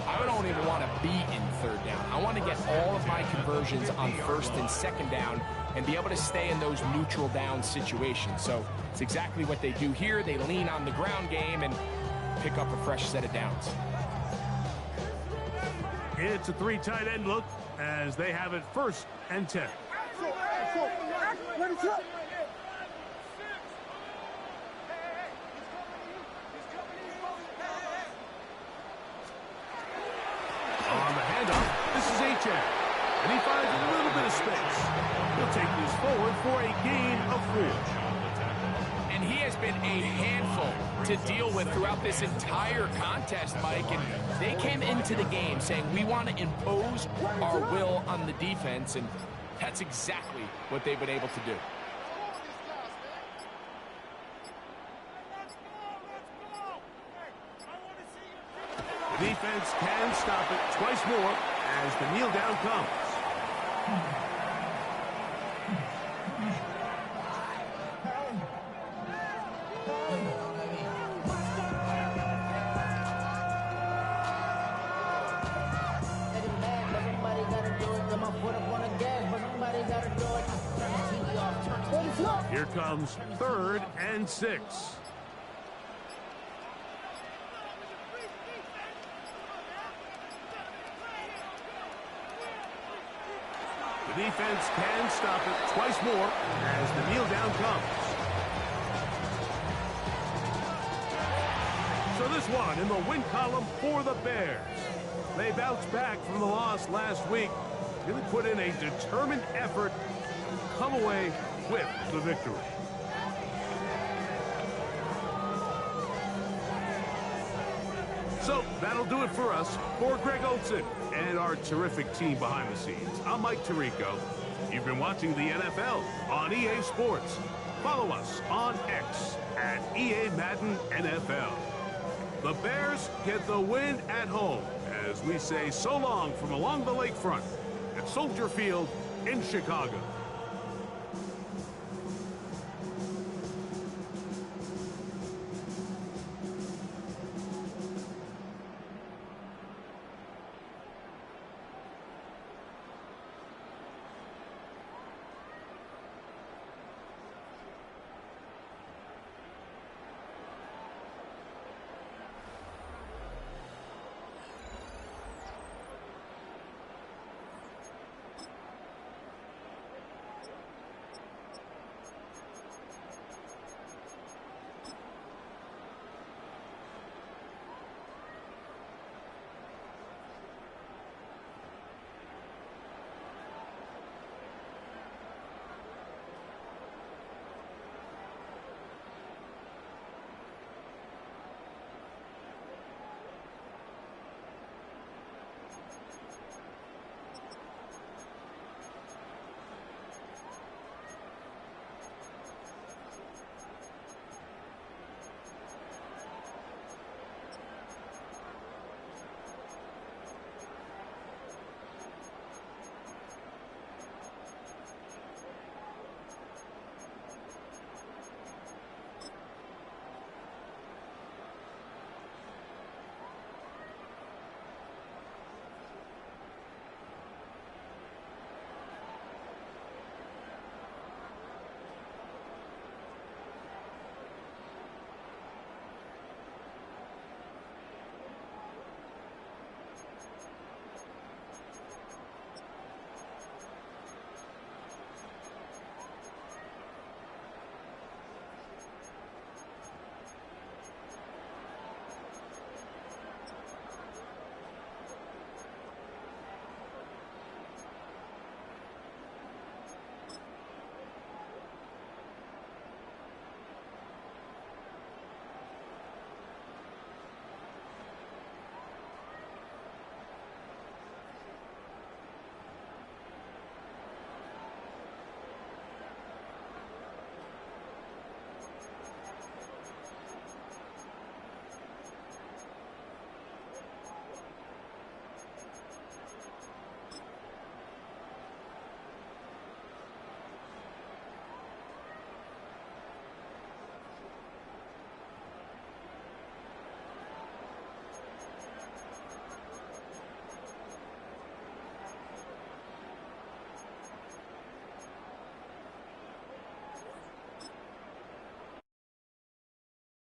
I don't even want to be in third down. I want to get all of my conversions on 1st and 2nd down and be able to stay in those neutral down situations. So it's exactly what they do here. They lean on the ground game and pick up a fresh set of downs. It's a 3 tight end look as they have it 1st and 10. On the handoff, this is H.A. And he finds a little bit of space. He'll take this forward for a gain of 4. And he has been a handful to deal with throughout this entire contest, Mike. And they came into the game saying, we want to impose our will on the defense. And that's exactly what they've been able to do. The defense can stop it twice more as the kneel down comes. Here comes 3rd and 6. The defense can stop it twice more as the kneel down comes. So this one in the win column for the Bears. They bounced back from the loss last week. Really put in a determined effort to come away with the victory. So that'll do it for us. For Greg Olson and our terrific team behind the scenes, I'm Mike Tirico. You've been watching the NFL on EA Sports. Follow us on X at EA Madden NFL. The Bears get the win at home as we say so long from along the lakefront at Soldier Field in Chicago.